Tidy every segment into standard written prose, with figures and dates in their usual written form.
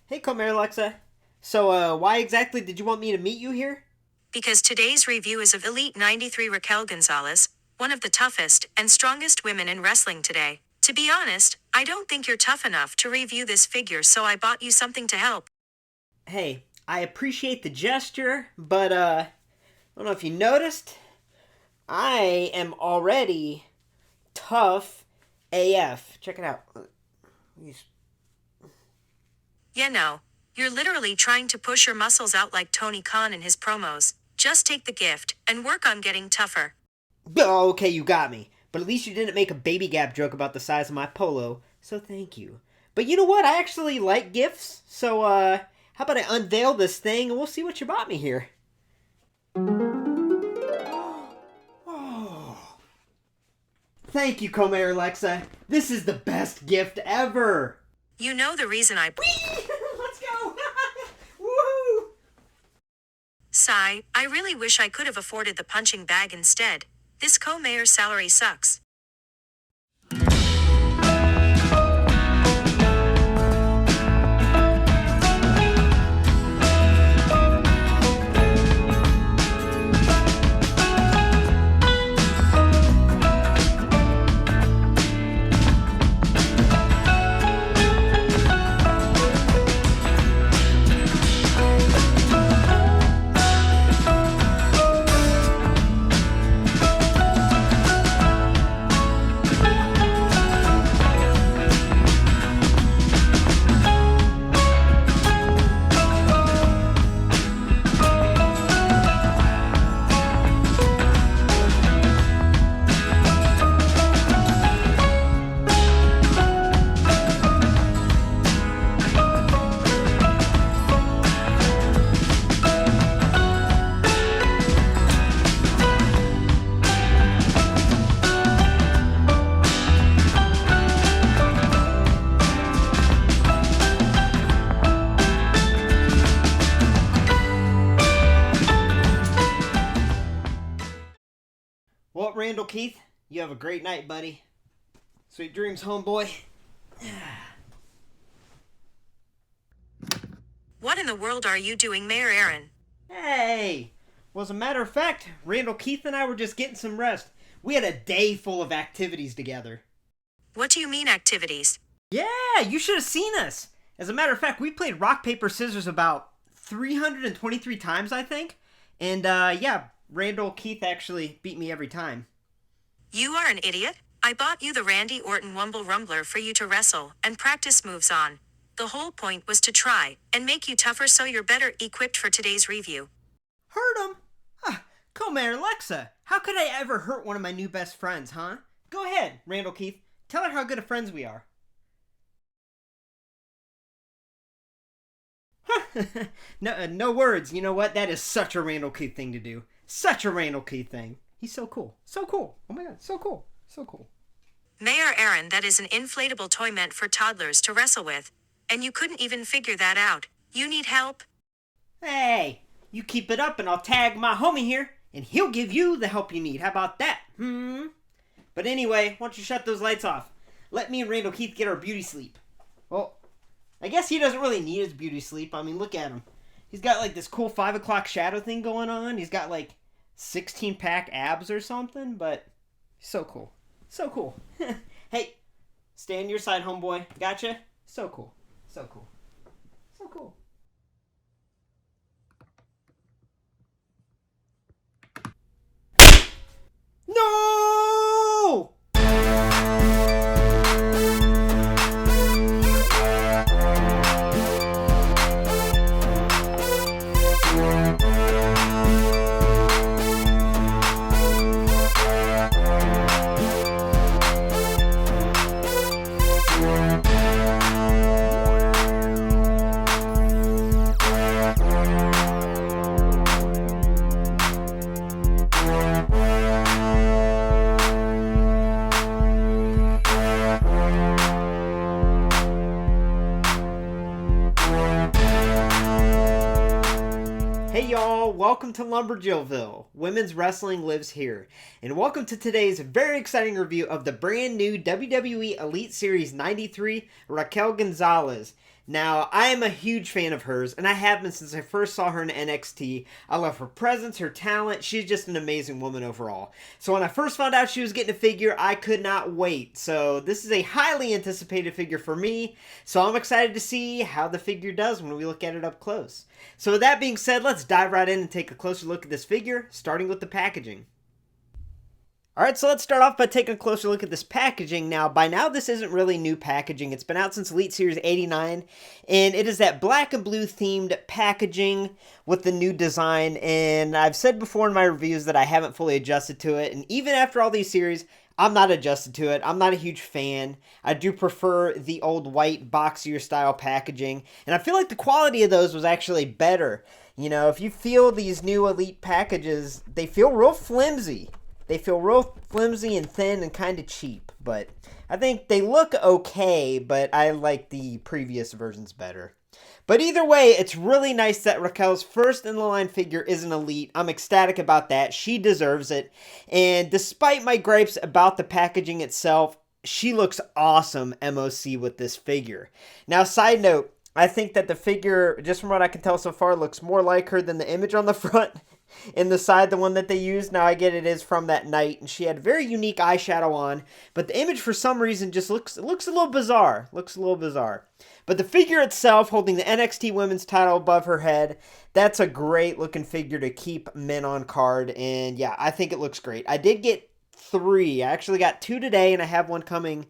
Hey, Comer Alexa. So, why exactly did you want me to meet you here? Because today's review is of Elite 93 Raquel Gonzalez, one of the toughest and strongest women in wrestling today. To be honest, I don't think you're tough enough to review this figure, so I bought you something to help. Hey, I appreciate the gesture, but, I don't know if you noticed, I am already tough AF. Check it out. Yeah, no. You're literally trying to push your muscles out like Tony Khan in his promos. Just take the gift and work on getting tougher. Oh, okay, you got me. But at least you didn't make a baby gap joke about the size of my polo, so thank you. But you know what? I actually like gifts, so, how about I unveil this thing and we'll see what you bought me here. Oh. Thank you, Comer Alexa. This is the best gift ever. You know the reason I... Let's go! Woohoo! Sigh, I really wish I could have afforded the punching bag instead. This co-mayor's salary sucks. Well, Randall Keith, you have a great night, buddy. Sweet dreams, homeboy. What in the world are you doing, Mayor Aaron? Hey! Well, as a matter of fact, Randall Keith and I were just getting some rest. We had a day full of activities together. What do you mean activities? Yeah, you should have seen us. As a matter of fact, we played rock, paper, scissors about 323 times, I think. And, yeah, Randall Keith actually beat me every time. You are an idiot. I bought you the Randy Orton Wumble Rumbler for you to wrestle and practice moves on. The whole point was to try and make you tougher so you're better equipped for today's review. Hurt him? Comer Alexa, how could I ever hurt one of my new best friends, huh? Go ahead, Randall Keith. Tell her how good of friends we are. No words. You know what? That is such a Randall Keith thing to do. Such a Randall Keith thing. He's so cool. So cool. Oh my god, so cool. So cool. Mayor Aaron, that is an inflatable toy meant for toddlers to wrestle with. And you couldn't even figure that out. You need help? Hey, you keep it up and I'll tag my homie here, and he'll give you the help you need. How about that? But anyway, why don't you shut those lights off? Let me and Randall Keith get our beauty sleep. Well, I guess he doesn't really need his beauty sleep. I mean, look at him. He's got like this cool 5 o'clock shadow thing going on. He's got like 16-pack abs or something, but so cool. So cool. Hey, stay on your side, homeboy. Gotcha? So cool. So cool. So cool. No! Hey y'all, welcome to LumberJillville. Women's wrestling lives here. And welcome to today's very exciting review of the brand new WWE Elite Series 93 Raquel Gonzalez. Now, I am a huge fan of hers, and I have been since I first saw her in NXT. I love her presence, her talent. She's just an amazing woman overall. So when I first found out she was getting a figure, I could not wait. So this is a highly anticipated figure for me. So I'm excited to see how the figure does when we look at it up close. So with that being said, let's dive right in and take a closer look at this figure, starting with the packaging. Alright, so let's start off by taking a closer look at this packaging. Now, by now, this isn't really new packaging. It's been out since Elite Series 89, and it is that black and blue themed packaging with the new design. And I've said before in my reviews that I haven't fully adjusted to it, and even after all these series, I'm not adjusted to it. I'm not a huge fan. I do prefer the old white boxier style packaging, and I feel like the quality of those was actually better. You know, if you feel these new Elite packages, they feel real flimsy. They feel real flimsy and thin and kind of cheap, but I think they look okay, but I like the previous versions better. But either way, it's really nice that Raquel's first in the line figure is an Elite. I'm ecstatic about that. She deserves it. And despite my gripes about the packaging itself, she looks awesome MOC with this figure. Now, side note, I think that the figure, just from what I can tell so far, looks more like her than the image on the front. In the side, the one that they used, now I get it is from that night, and she had very unique eyeshadow on, but the image for some reason just looks a little bizarre. But the figure itself, holding the NXT Women's title above her head, that's a great looking figure to keep men on card, and yeah, I think it looks great. I did get 3. I actually got 2 today, and I have one coming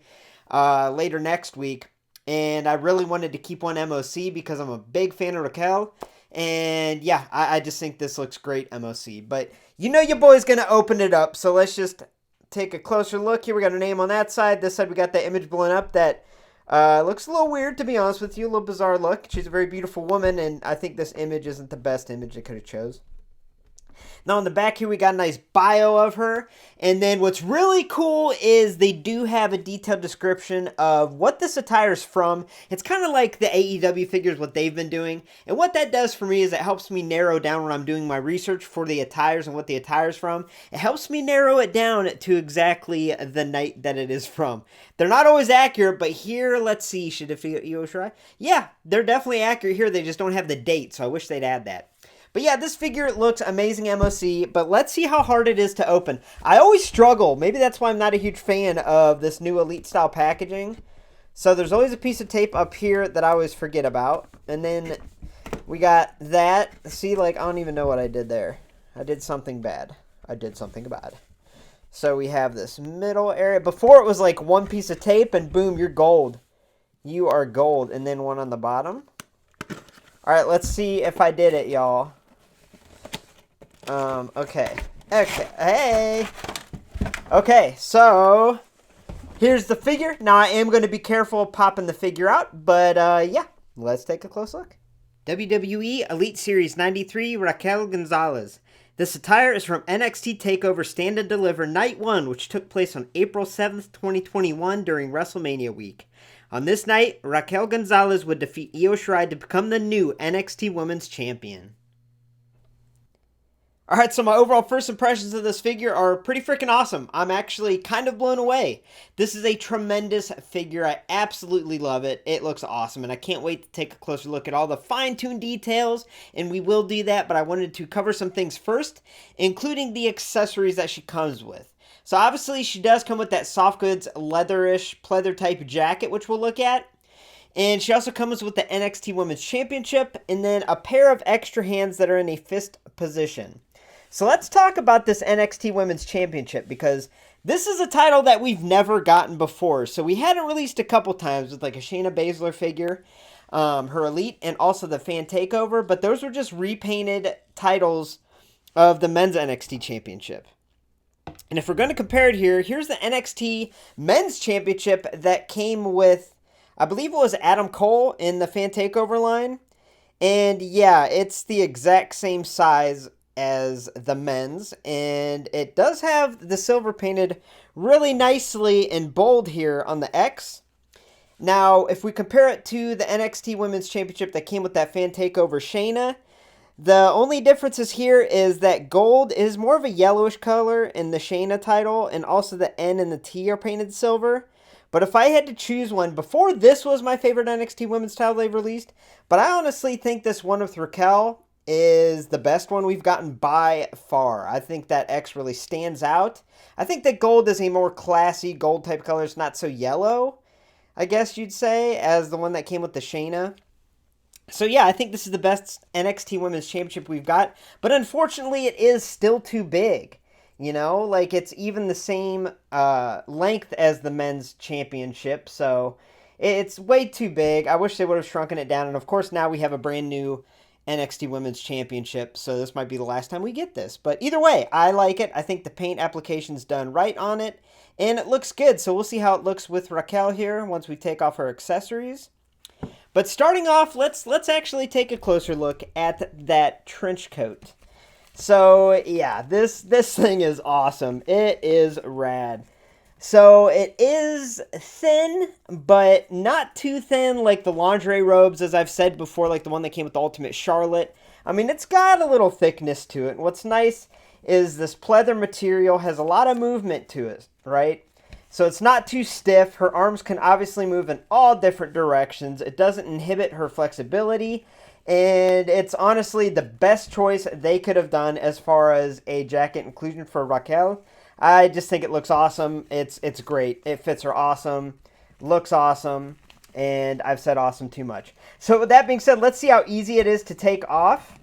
later next week, and I really wanted to keep one MOC because I'm a big fan of Raquel. And yeah, I just think this looks great MOC. But you know your boy's going to open it up. So let's just take a closer look. Here we got her name on that side. This side we got that image blown up that looks a little weird, to be honest with you. A little bizarre look. She's a very beautiful woman. And I think this image isn't the best image they could have chose. Now on the back here we got a nice bio of her, and then what's really cool is they do have a detailed description of what this attire is from. It's kind of like the AEW figures, what they've been doing, and what that does for me is it helps me narrow down when I'm doing my research for the attires and what the attire is from. It helps me narrow it down to exactly the night that it is from. They're not always accurate, but here, let's see, should it be Io Shirai? Yeah, they're definitely accurate here, they just don't have the date, so I wish they'd add that. But yeah, this figure looks amazing MOC, but let's see how hard it is to open. I always struggle. Maybe that's why I'm not a huge fan of this new Elite style packaging. So there's always a piece of tape up here that I always forget about. And then we got that. See, like, I don't even know what I did there. I did something bad. So we have this middle area. Before it was like one piece of tape and boom, you're gold. You are gold. And then one on the bottom. All right, let's see if I did it, y'all. Okay, hey! Okay, so, here's the figure. Now, I am going to be careful of popping the figure out, but, yeah, let's take a close look. WWE Elite Series 93, Raquel Gonzalez. This attire is from NXT TakeOver Stand and Deliver Night 1, which took place on April 7th, 2021 during WrestleMania week. On this night, Raquel Gonzalez would defeat Io Shirai to become the new NXT Women's Champion. Alright, so my overall first impressions of this figure are pretty freaking awesome. I'm actually kind of blown away. This is a tremendous figure. I absolutely love it. It looks awesome, and I can't wait to take a closer look at all the fine-tuned details, and we will do that, but I wanted to cover some things first, including the accessories that she comes with. So obviously, she does come with that soft goods, leatherish, pleather-type jacket, which we'll look at. And she also comes with the NXT Women's Championship, and then a pair of extra hands that are in a fist position. So let's talk about this NXT Women's Championship, because this is a title that we've never gotten before. So we had it released a couple times with like a Shayna Baszler figure, her Elite, and also the Fan Takeover, but those were just repainted titles of the Men's NXT Championship. And if we're going to compare it here, here's the NXT Men's Championship that came with, I believe it was Adam Cole in the Fan Takeover line. And yeah, it's the exact same size as the men's, and it does have the silver painted really nicely in bold here on the X. Now, if we compare it to the NXT Women's Championship that came with that Fan Takeover Shayna, the only differences here is that gold is more of a yellowish color in the Shayna title, and also the N and the T are painted silver. But if I had to choose one, before this was my favorite NXT women's title they've released, but I honestly think this one with Raquel is the best one we've gotten by far. I think that X really stands out. I think that gold is a more classy gold type color. It's not so yellow, I guess you'd say, as the one that came with the Shayna. So yeah, I think this is the best NXT Women's Championship we've got. But unfortunately, it is still too big. You know, like it's even the same length as the men's championship. So it's way too big. I wish they would have shrunken it down. And of course, now we have a brand new NXT Women's Championship. So this might be the last time we get this. But either way, I like it. I think the paint application's done right on it. And it looks good. So we'll see how it looks with Raquel here once we take off her accessories. But starting off, let's actually take a closer look at that trench coat. So, yeah, this thing is awesome. It is rad. So, it is thin, but not too thin like the lingerie robes, as I've said before, like the one that came with the Ultimate Charlotte. I mean, it's got a little thickness to it. And what's nice is this pleather material has a lot of movement to it, right? So, it's not too stiff. Her arms can obviously move in all different directions. It doesn't inhibit her flexibility. And it's honestly the best choice they could have done as far as a jacket inclusion for Raquel. I just think it looks awesome. It's great. It fits her awesome. Looks awesome. And I've said awesome too much. So with that being said, let's see how easy it is to take off.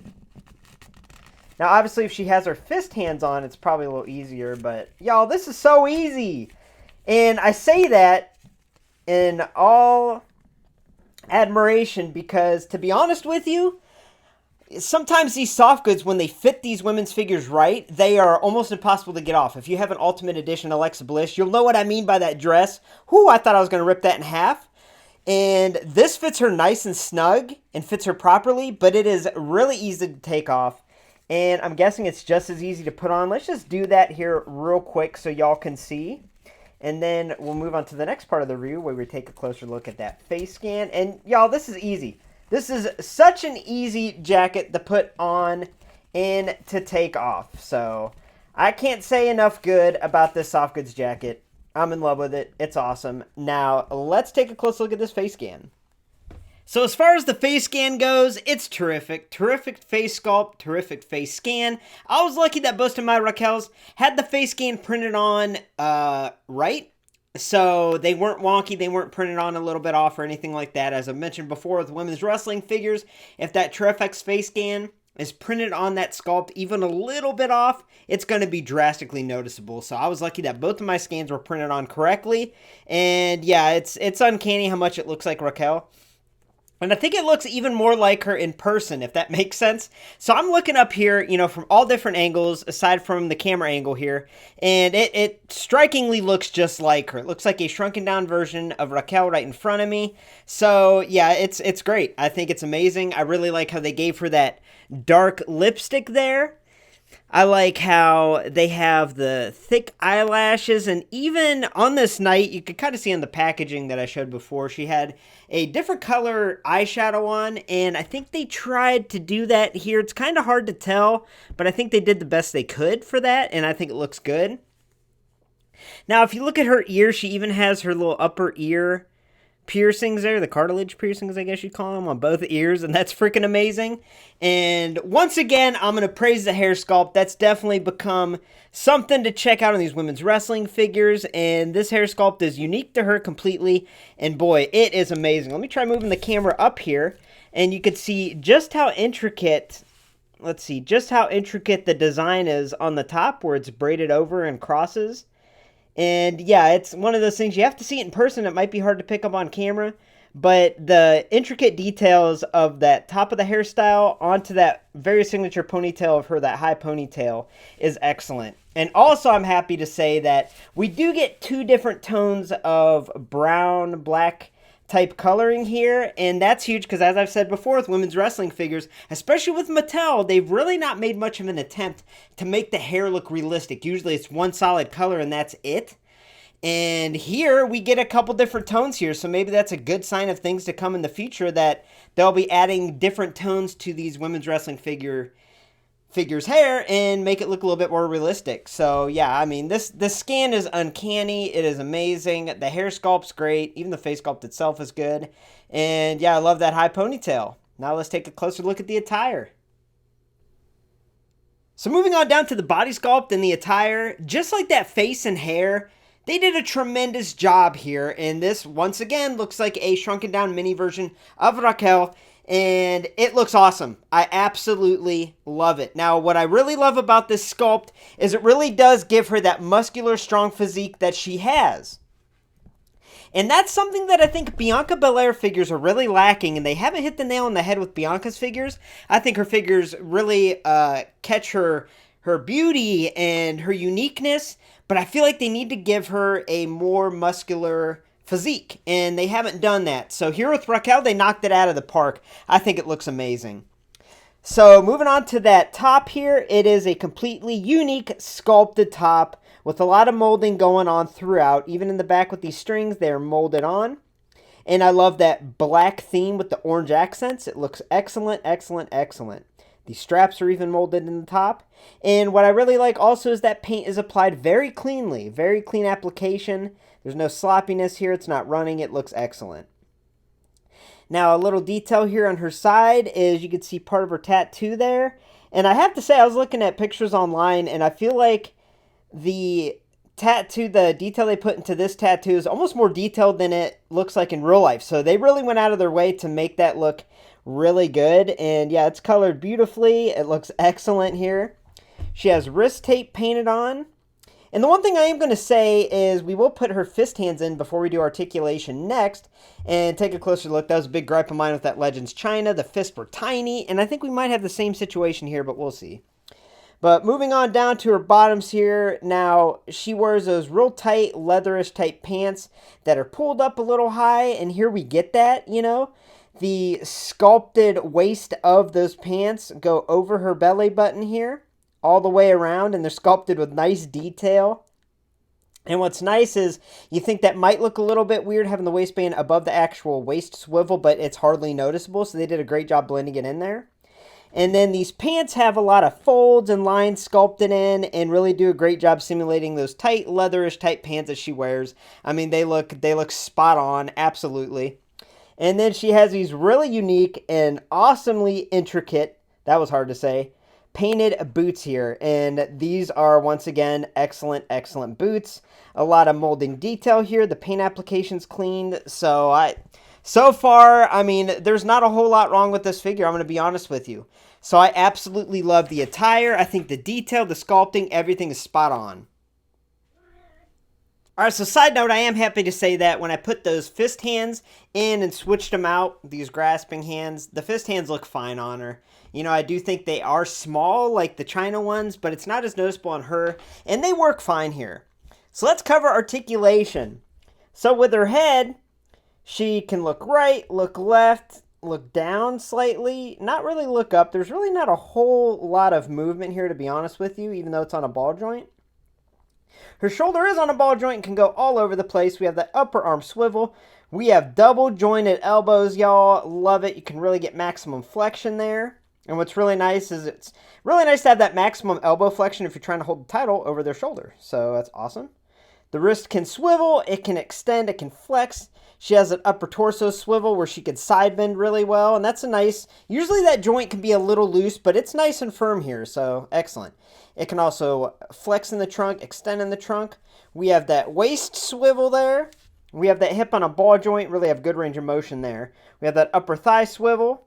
Now obviously if she has her fist hands on, it's probably a little easier. But y'all, this is so easy. And I say that in all admiration because, to be honest with you, sometimes these soft goods, when they fit these women's figures right, they are almost impossible to get off. If you have an Ultimate Edition Alexa Bliss, you'll know what I mean by that dress. Whew, I thought I was going to rip that in half. And this fits her nice and snug and fits her properly, but it is really easy to take off. And I'm guessing it's just as easy to put on. Let's just do that here real quick so y'all can see. And then we'll move on to the next part of the review where we take a closer look at that face scan. And y'all, this is easy. This is such an easy jacket to put on and to take off. So I can't say enough good about this soft goods jacket. I'm in love with it. It's awesome. Now let's take a close look at this face scan. So as far as the face scan goes, it's terrific. Terrific face sculpt, terrific face scan. I was lucky that most of my Raquels had the face scan printed on right. So they weren't wonky, they weren't printed on a little bit off or anything like that. As I mentioned before with women's wrestling figures, if that Terrifix face scan is printed on that sculpt even a little bit off, it's going to be drastically noticeable. So I was lucky that both of my scans were printed on correctly. And yeah, it's uncanny how much it looks like Raquel. And I think it looks even more like her in person, if that makes sense. So I'm looking up here, you know, from all different angles, aside from the camera angle here. And it strikingly looks just like her. It looks like a shrunken down version of Raquel right in front of me. So yeah, it's great. I think it's amazing. I really like how they gave her that dark lipstick there. I like how they have the thick eyelashes, and even on this night, you could kind of see on the packaging that I showed before, she had a different color eyeshadow on, and I think they tried to do that here. It's kind of hard to tell, but I think they did the best they could for that, and I think it looks good. Now, if you look at her ear, she even has her little upper ear piercings there, the cartilage piercings, I guess you'd call them, on both ears, and that's freaking amazing. And once again, I'm going to praise the hair sculpt. That's definitely become something to check out on these women's wrestling figures, and this hair sculpt is unique to her completely, and boy, it is amazing. Let me try moving the camera up here, and you can see just how intricate, just how intricate the design is on the top, where it's braided over and crosses. And yeah, it's one of those things, you have to see it in person. It might be hard to pick up on camera, but the intricate details of that top of the hairstyle onto that very signature ponytail of her, that high ponytail, is excellent. And also I'm happy to say that we do get two different tones of brown, black type coloring here, and that's huge because, as I've said before with women's wrestling figures, especially with Mattel, they've really not made much of an attempt to make the hair look realistic. Usually it's one solid color and that's it. And here we get a couple different tones here, so maybe that's a good sign of things to come in the future, that they'll be adding different tones to these women's wrestling figure's hair and make it look a little bit more realistic. So yeah, I mean, this scan is uncanny. It is amazing. The hair sculpt's great. Even the face sculpt itself is good. And yeah, I love that high ponytail. Now let's take a closer look at the attire. So moving on down to the body sculpt and the attire, just like that face and hair, they did a tremendous job here. And this, once again, looks like a shrunken down mini version of Raquel. And it looks awesome. I absolutely love it. Now, what I really love about this sculpt is it really does give her that muscular, strong physique that she has. And that's something that I think Bianca Belair figures are really lacking, and they haven't hit the nail on the head with Bianca's figures. I think her figures really catch her beauty and her uniqueness, but I feel like they need to give her a more muscular physique, and they haven't done that. So here with Raquel, they knocked it out of the park. I think it looks amazing. So moving on to that top here, it is a completely unique sculpted top with a lot of molding going on throughout. Even in the back with these strings, they're molded on. And I love that black theme with the orange accents. It looks excellent, excellent, excellent. The straps are even molded in the top. And what I really like also is that paint is applied very cleanly. Very clean application. There's no sloppiness here. It's not running. It looks excellent. Now, a little detail here on her side is you can see part of her tattoo there. And I have to say, I was looking at pictures online, and I feel like the tattoo, the detail they put into this tattoo is almost more detailed than it looks like in real life. So they really went out of their way to make that look really good. And yeah, it's colored beautifully. It looks excellent here. She has wrist tape painted on. And the one thing I am going to say is we will put her fist hands in before we do articulation next and take a closer look. That was a big gripe of mine with that Legends China. The fists were tiny, and I think we might have the same situation here, but we'll see. But moving on down to her bottoms here, now she wears those real tight, leatherish type pants that are pulled up a little high, and here we get that, you know. The sculpted waist of those pants go over her belly button here, all the way around, and they're sculpted with nice detail. And what's nice is you think that might look a little bit weird having the waistband above the actual waist swivel, but it's hardly noticeable, so they did a great job blending it in there. And then these pants have a lot of folds and lines sculpted in and really do a great job simulating those tight, leatherish type pants that she wears. I mean, they look spot on, absolutely. And then she has these really unique and awesomely intricate, that was hard to say, painted boots here. And these are, once again, excellent, excellent boots. A lot of molding detail here. The paint application's cleaned. So far, I mean, there's not a whole lot wrong with this figure, I'm going to be honest with you. So I absolutely love the attire. I think the detail, the sculpting, everything is spot on. Alright, so side note, I am happy to say that when I put those fist hands in and switched them out, these grasping hands, the fist hands look fine on her. You know, I do think they are small like the China ones, but it's not as noticeable on her, and they work fine here. So let's cover articulation. So with her head, she can look right, look left, look down slightly, not really look up. There's really not a whole lot of movement here, to be honest with you, even though it's on a ball joint. Her shoulder is on a ball joint and can go all over the place. We have that upper arm swivel. We have double jointed elbows, y'all. Love it. You can really get maximum flexion there. And what's really nice is it's really nice to have that maximum elbow flexion if you're trying to hold the title over their shoulder. So that's awesome. The wrist can swivel, it can extend, it can flex. She has an upper torso swivel where she could side bend really well, and that's a nice, usually that joint can be a little loose, but it's nice and firm here, so excellent. It can also flex in the trunk, extend in the trunk. We have that waist swivel there. We have that hip on a ball joint, really have good range of motion there. We have that upper thigh swivel.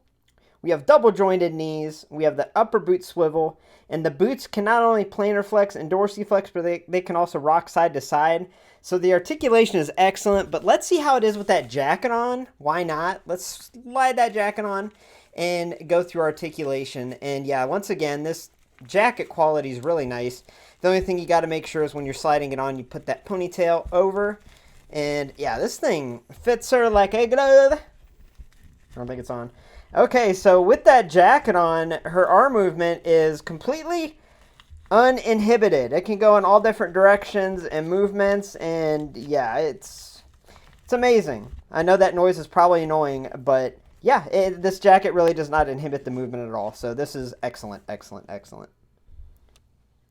We have double jointed knees. We have the upper boot swivel. And the boots can not only planar flex and dorsiflex, but they can also rock side to side. So the articulation is excellent. But let's see how it is with that jacket on. Why not? Let's slide that jacket on and go through articulation. And yeah, once again, this jacket quality is really nice. The only thing you got to make sure is when you're sliding it on, you put that ponytail over. And yeah, this thing fits her like a glove. I don't think it's on. Okay, so with that jacket on, her arm movement is completely uninhibited. It can go in all different directions and movements, and yeah, it's amazing. I know that noise is probably annoying, but yeah, this jacket really does not inhibit the movement at all. So this is excellent, excellent, excellent.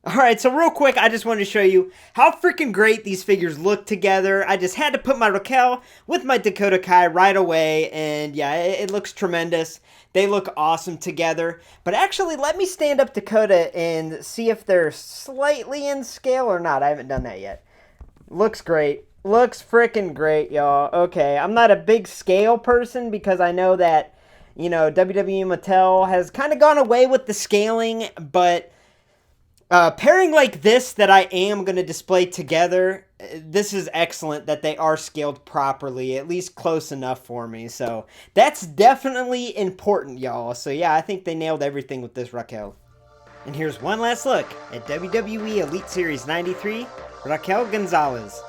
Alright, so real quick, I just wanted to show you how freaking great these figures look together. I just had to put my Raquel with my Dakota Kai right away, and yeah, it looks tremendous. They look awesome together. But actually, let me stand up Dakota and see if they're slightly in scale or not. I haven't done that yet. Looks great. Looks freaking great, y'all. Okay, I'm not a big scale person because I know that, you know, WWE Mattel has kind of gone away with the scaling, but pairing like this that I am going to display together, this is excellent that they are scaled properly, at least close enough for me. So that's definitely important, y'all. So yeah, I think they nailed everything with this Raquel. And here's one last look at WWE Elite Series 93, Raquel Gonzalez.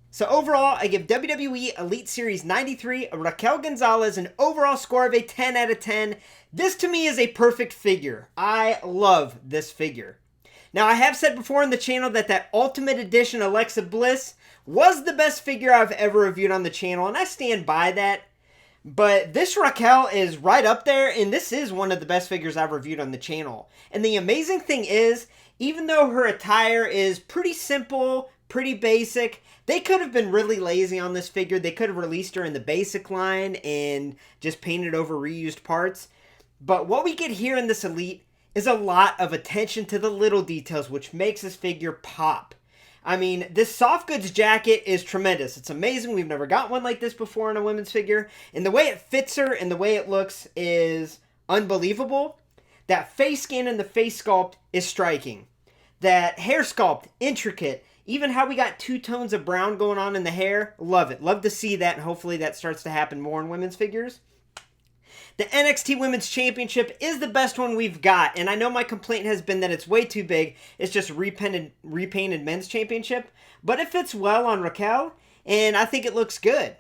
So overall, I give WWE Elite Series 93 a Raquel Gonzalez an overall score of a 10 out of 10. This to me is a perfect figure. I love this figure. Now I have said before on the channel that Ultimate Edition Alexa Bliss was the best figure I've ever reviewed on the channel, and I stand by that. But this Raquel is right up there, and this is one of the best figures I've reviewed on the channel. And the amazing thing is, even though her attire is pretty simple, pretty basic, they could have been really lazy on this figure. They could have released her in the basic line and just painted over reused parts. But what we get here in this Elite is a lot of attention to the little details, which makes this figure pop. I mean, this soft goods jacket is tremendous. It's amazing. We've never got one like this before in a women's figure. And the way it fits her and the way it looks is unbelievable. That face skin and the face sculpt is striking. That hair sculpt, intricate. Even how we got two tones of brown going on in the hair, love it. Love to see that, and hopefully that starts to happen more in women's figures. The NXT Women's Championship is the best one we've got, and I know my complaint has been that it's way too big. It's just repainted men's championship, but it fits well on Raquel, and I think it looks good.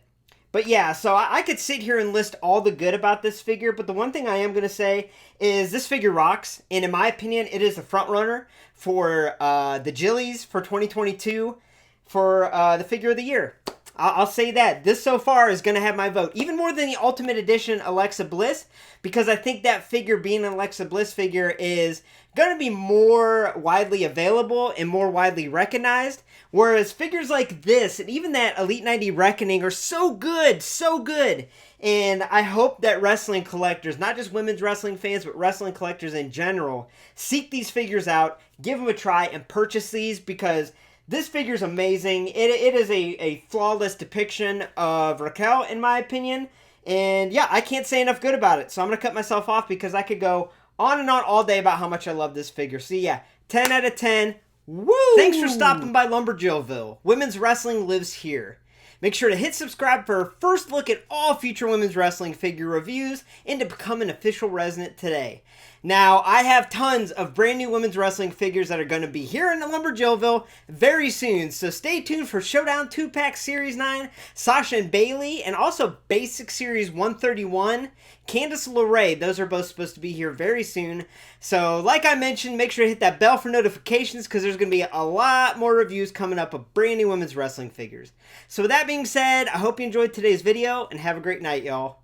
But yeah, so I could sit here and list all the good about this figure, but the one thing I am going to say is this figure rocks, and in my opinion, it is the front runner for the Jillies for 2022 for the figure of the year. I'll say that. This so far is going to have my vote, even more than the Ultimate Edition Alexa Bliss, because I think that figure being an Alexa Bliss figure is going to be more widely available and more widely recognized, whereas figures like this and even that Elite 90 Reckoning are so good, so good. And I hope that wrestling collectors, not just women's wrestling fans, but wrestling collectors in general, seek these figures out, give them a try, and purchase these, because this figure is amazing. It is a flawless depiction of Raquel, in my opinion. And yeah, I can't say enough good about it. So I'm going to cut myself off because I could go on and on all day about how much I love this figure. So yeah, 10 out of 10. Woo! Thanks for stopping by LumberJillville. Women's wrestling lives here. Make sure to hit subscribe for a first look at all future women's wrestling figure reviews and to become an official resident today. Now, I have tons of brand new women's wrestling figures that are going to be here in LumberJillville very soon, so stay tuned for Showdown 2-Pack Series 9, Sasha and Bailey, and also Basic Series 131, Candice LeRae. Those are both supposed to be here very soon. So, like I mentioned, make sure to hit that bell for notifications because there's going to be a lot more reviews coming up of brand new women's wrestling figures. So with that being said, I hope you enjoyed today's video and have a great night, y'all.